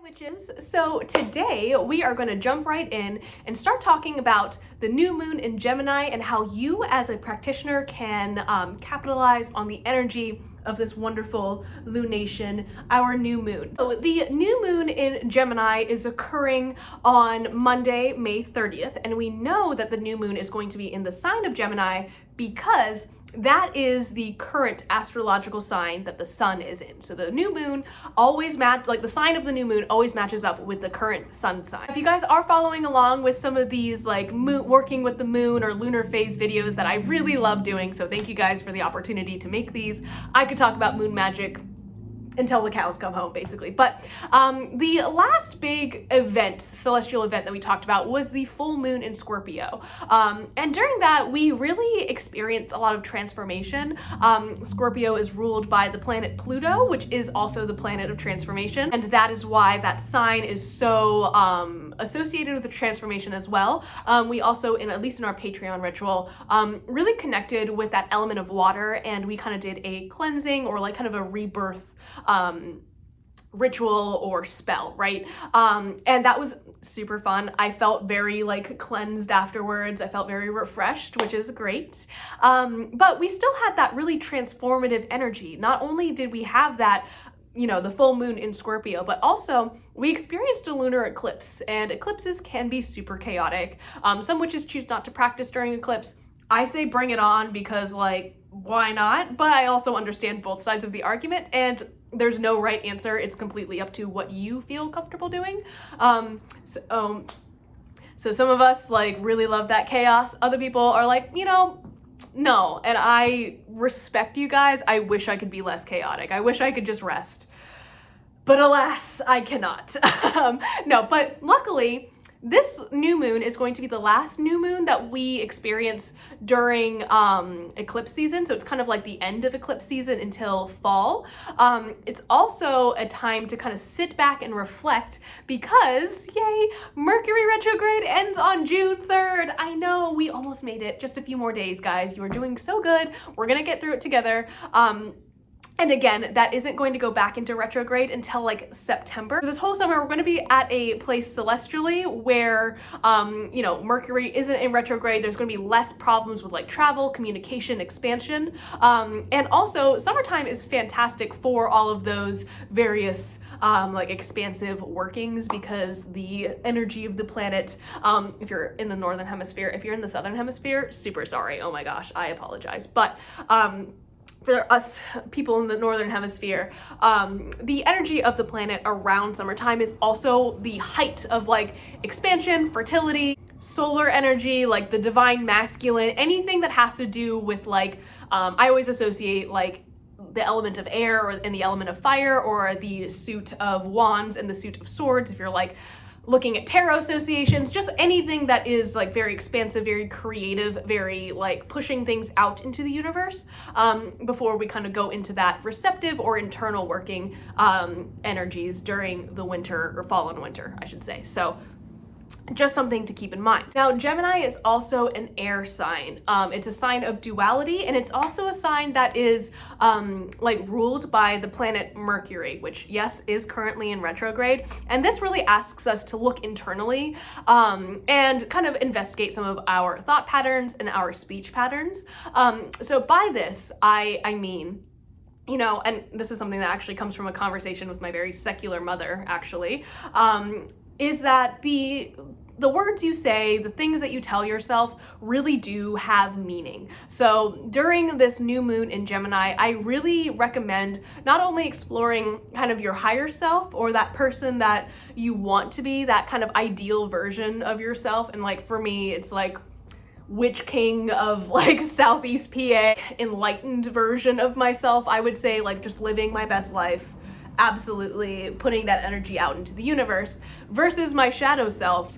Witches. So today we are going to jump right in and start talking about the new moon in Gemini and how you as a practitioner can capitalize on the energy of this wonderful lunation, our new moon. So the new moon in Gemini is occurring on Monday, May 30th, and we know that the new moon is going to be in the sign of Gemini because that is the current astrological sign that the sun is in. So the new moon always the sign of the new moon always matches up with the current sun sign. If you guys are following along with some of these like working with the moon or lunar phase videos that I really love doing, so thank you guys for the opportunity to make these. I could talk about moon magic until the cows come home, basically. But the last big event, celestial event that we talked about was the full moon in Scorpio. And during that, we really experienced a lot of transformation. Scorpio is ruled by the planet Pluto, which is also the planet of transformation. And that is why that sign is so associated with the transformation as well. We also, at least in our Patreon ritual, really connected with that element of water, and we kind of did a cleansing or like kind of a rebirth ritual or spell, right? And that was super fun. I felt very like cleansed afterwards. I felt very refreshed, which is great. But we still had that really transformative energy. Not only did we have that, you know, the full moon in Scorpio, but also we experienced a lunar eclipse, and eclipses can be super chaotic. Some witches choose not to practice during eclipse. I say bring it on because, like, why not? But I also understand both sides of the argument, and there's no right answer. It's completely up to what you feel comfortable doing. So some of us like really love that chaos. Other people are like, you know, no. And I respect you guys. I wish I could be less chaotic. I wish I could just rest. But alas, I cannot. No, but luckily, this new moon is going to be the last new moon that we experience during eclipse season. So it's kind of like the end of eclipse season until fall. It's also a time to kind of sit back and reflect because, yay, Mercury retrograde ends on June 3rd. I know, we almost made it. Just a few more days, guys. You are doing so good. We're gonna get through it together. And again, that isn't going to go back into retrograde until like September. This whole summer, we're going to be at a place celestially where, you know, Mercury isn't in retrograde. There's going to be less problems with like travel, communication, expansion. And also summertime is fantastic for all of those various like expansive workings because the energy of the planet, if you're in the northern hemisphere, if you're in the southern hemisphere, super sorry. Oh my gosh, I apologize. But, for us people in the northern hemisphere, the energy of the planet around summertime is also the height of like expansion, fertility, solar energy, like the divine masculine, anything that has to do with like, I always associate like the element of air and the element of fire, or the suit of wands and the suit of swords, if you're like looking at tarot associations, just anything that is like very expansive, very creative, very like pushing things out into the universe, before we kind of go into that receptive or internal working energies during the winter, or fall and winter, I should say. So just something to keep in mind. Now, Gemini is also an air sign. It's a sign of duality, and it's also a sign that is like ruled by the planet Mercury, which yes, is currently in retrograde. And this really asks us to look internally and kind of investigate some of our thought patterns and our speech patterns. So by this, I mean, you know, and this is something that actually comes from a conversation with my very secular mother, actually, is that the words you say, the things that you tell yourself really do have meaning. So during this new moon in Gemini, I really recommend not only exploring kind of your higher self, or that person that you want to be, that kind of ideal version of yourself. And like for me, it's like Witch King of like Southeast PA, enlightened version of myself. I would say like just living my best life, absolutely putting that energy out into the universe, versus my shadow self,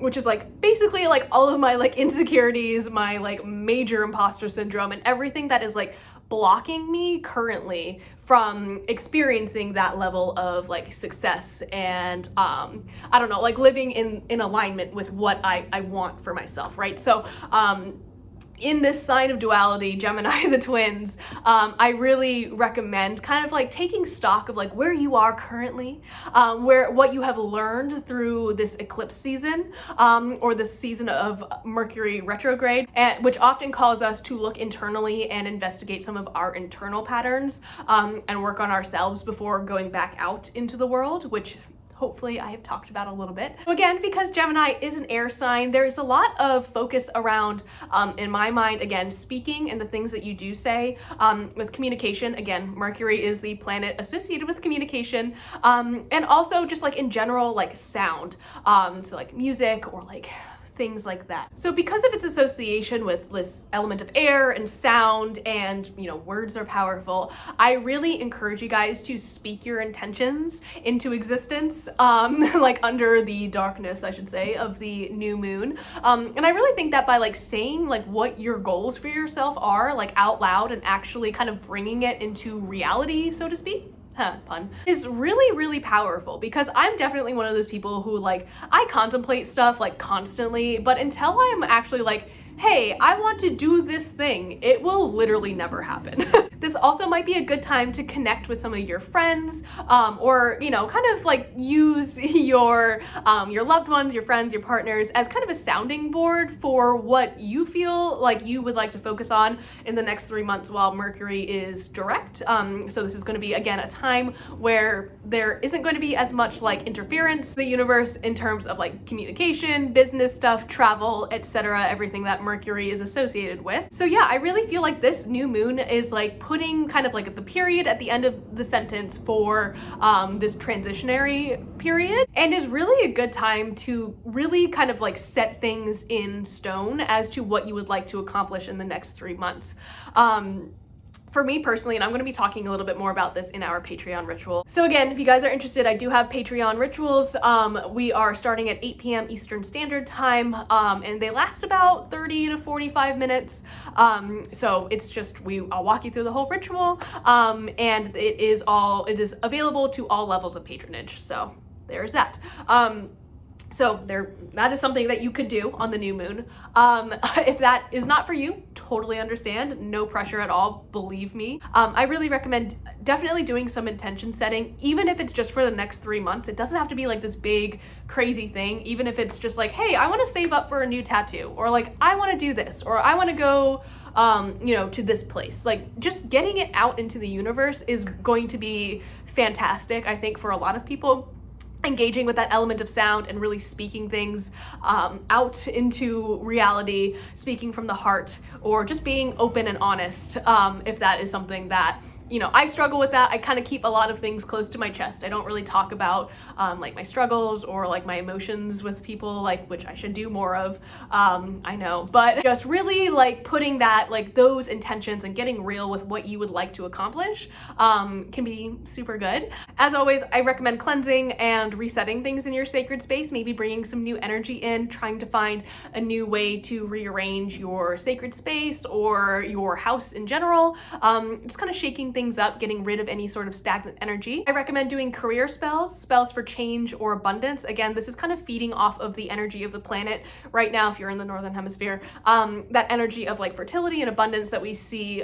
which is like basically like all of my like insecurities, my like major imposter syndrome, and everything that is like blocking me currently from experiencing that level of like success and I don't know, like living in alignment with what I want for myself, right? So in this sign of duality, Gemini, the twins, I really recommend kind of like taking stock of like where you are currently, what you have learned through this eclipse season, or this season of Mercury retrograde, which often calls us to look internally and investigate some of our internal patterns, and work on ourselves before going back out into the world, which hopefully I have talked about a little bit. So again, because Gemini is an air sign, there is a lot of focus around, in my mind, again, speaking and the things that you do say, with communication. Again, Mercury is the planet associated with communication, and also just like in general, like sound, so like music or like things like that. So because of its association with this element of air and sound, and you know, words are powerful, I really encourage you guys to speak your intentions into existence, like under the darkness, I should say, of the new moon. And I really think that by like saying like what your goals for yourself are, like out loud, and actually kind of bringing it into reality, so to speak, pun, is really, really powerful, because I'm definitely one of those people who like, I contemplate stuff like constantly, but until I'm actually like, hey, I want to do this thing, it will literally never happen. This also might be a good time to connect with some of your friends, or, you know, kind of like use your loved ones, your friends, your partners as kind of a sounding board for what you feel like you would like to focus on in the next 3 months while Mercury is direct. So this is going to be, again, a time where there isn't going to be as much like interference in the universe in terms of like communication, business stuff, travel, etc., everything that Mercury is associated with. So yeah, I really feel like this new moon is like putting kind of like the period at the end of the sentence for this transitionary period, and is really a good time to really kind of like set things in stone as to what you would like to accomplish in the next 3 months. For me personally, and I'm going to be talking a little bit more about this in our Patreon ritual. So again, if you guys are interested, I do have Patreon rituals. We are starting at 8 p.m. Eastern Standard Time, and they last about 30 to 45 minutes. So it's just, I'll walk you through the whole ritual, and it is available to all levels of patronage. So there's that. So that is something that you could do on the new moon. If that is not for you, totally understand, no pressure at all, believe me. I really recommend definitely doing some intention setting, even if it's just for the next 3 months. It doesn't have to be like this big, crazy thing. Even if it's just like, hey, I want to save up for a new tattoo, or like, I want to do this, or I want to go, you know, to this place. Like, just getting it out into the universe is going to be fantastic, I think, for a lot of people. Engaging with that element of sound and really speaking things out into reality, speaking from the heart, or just being open and honest, if that is something that, you know, I struggle with that. I kind of keep a lot of things close to my chest. I don't really talk about like my struggles or like my emotions with people, like, which I should do more of, I know, but just really like putting that, like those intentions and getting real with what you would like to accomplish can be super good. As always, I recommend cleansing and resetting things in your sacred space, maybe bringing some new energy in, trying to find a new way to rearrange your sacred space or your house in general, just kind of shaking things up, getting rid of any sort of stagnant energy. I recommend doing career spells for change or abundance. Again, this is kind of feeding off of the energy of the planet right now, if you're in the Northern Hemisphere, that energy of like fertility and abundance that we see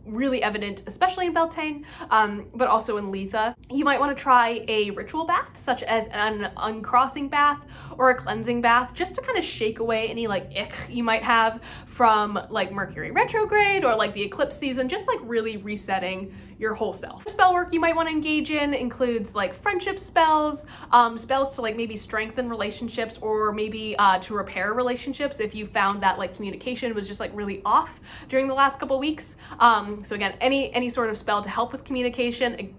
really evident, especially in Beltane, but also in Letha. You might want to try a ritual bath, such as an uncrossing bath or a cleansing bath, just to kind of shake away any like ick you might have from like Mercury retrograde or like the eclipse season, just like really resetting your whole self. Spell work you might want to engage in includes like friendship spells, spells to like maybe strengthen relationships, or maybe to repair relationships if you found that like communication was just like really off during the last couple weeks. So again, any sort of spell to help with communication,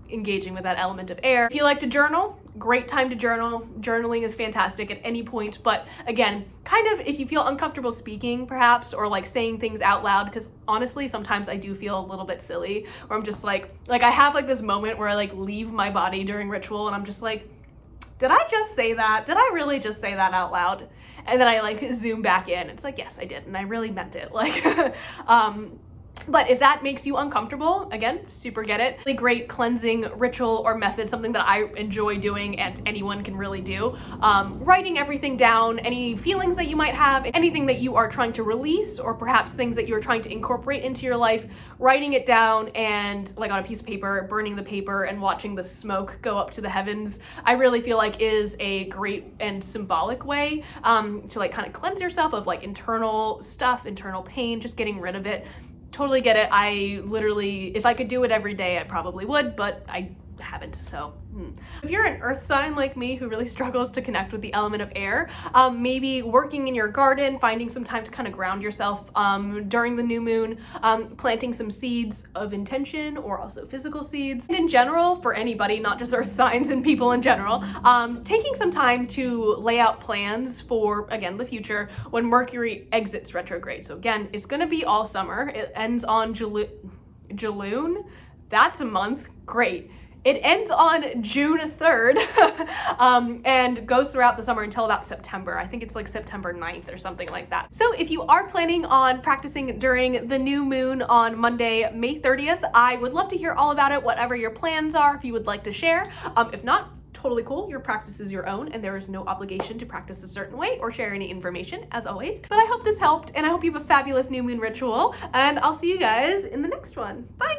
engaging with that element of air. If you like to journal, great time to journal. Journaling is fantastic at any point, but again, kind of if you feel uncomfortable speaking perhaps, or like saying things out loud, because honestly, sometimes I do feel a little bit silly, where I'm just like I have like this moment where I like leave my body during ritual and I'm just like, did I just say that? Did I really just say that out loud? And then I like zoom back in. It's like, yes, I did. And I really meant it. Like, But if that makes you uncomfortable, again, super get it. Really great cleansing ritual or method, something that I enjoy doing and anyone can really do. Writing everything down, any feelings that you might have, anything that you are trying to release, or perhaps things that you're trying to incorporate into your life, writing it down and like on a piece of paper, burning the paper and watching the smoke go up to the heavens, I really feel like is a great and symbolic way to like kind of cleanse yourself of like internal stuff, internal pain, just getting rid of it. Totally get it. I literally, if I could do it every day, I probably would, but I haven't, so. If you're an earth sign like me who really struggles to connect with the element of air, maybe working in your garden, finding some time to kind of ground yourself during the new moon, planting some seeds of intention or also physical seeds. And in general, for anybody, not just earth signs and people in general, taking some time to lay out plans for, again, the future when Mercury exits retrograde. So again, it's gonna be all summer. It ends on June. That's a month, great. It ends on June 3rd and goes throughout the summer until about September. I think it's like September 9th or something like that. So if you are planning on practicing during the new moon on Monday, May 30th, I would love to hear all about it, whatever your plans are, if you would like to share. If not, totally cool. Your practice is your own and there is no obligation to practice a certain way or share any information, as always. But I hope this helped and I hope you have a fabulous new moon ritual, and I'll see you guys in the next one. Bye!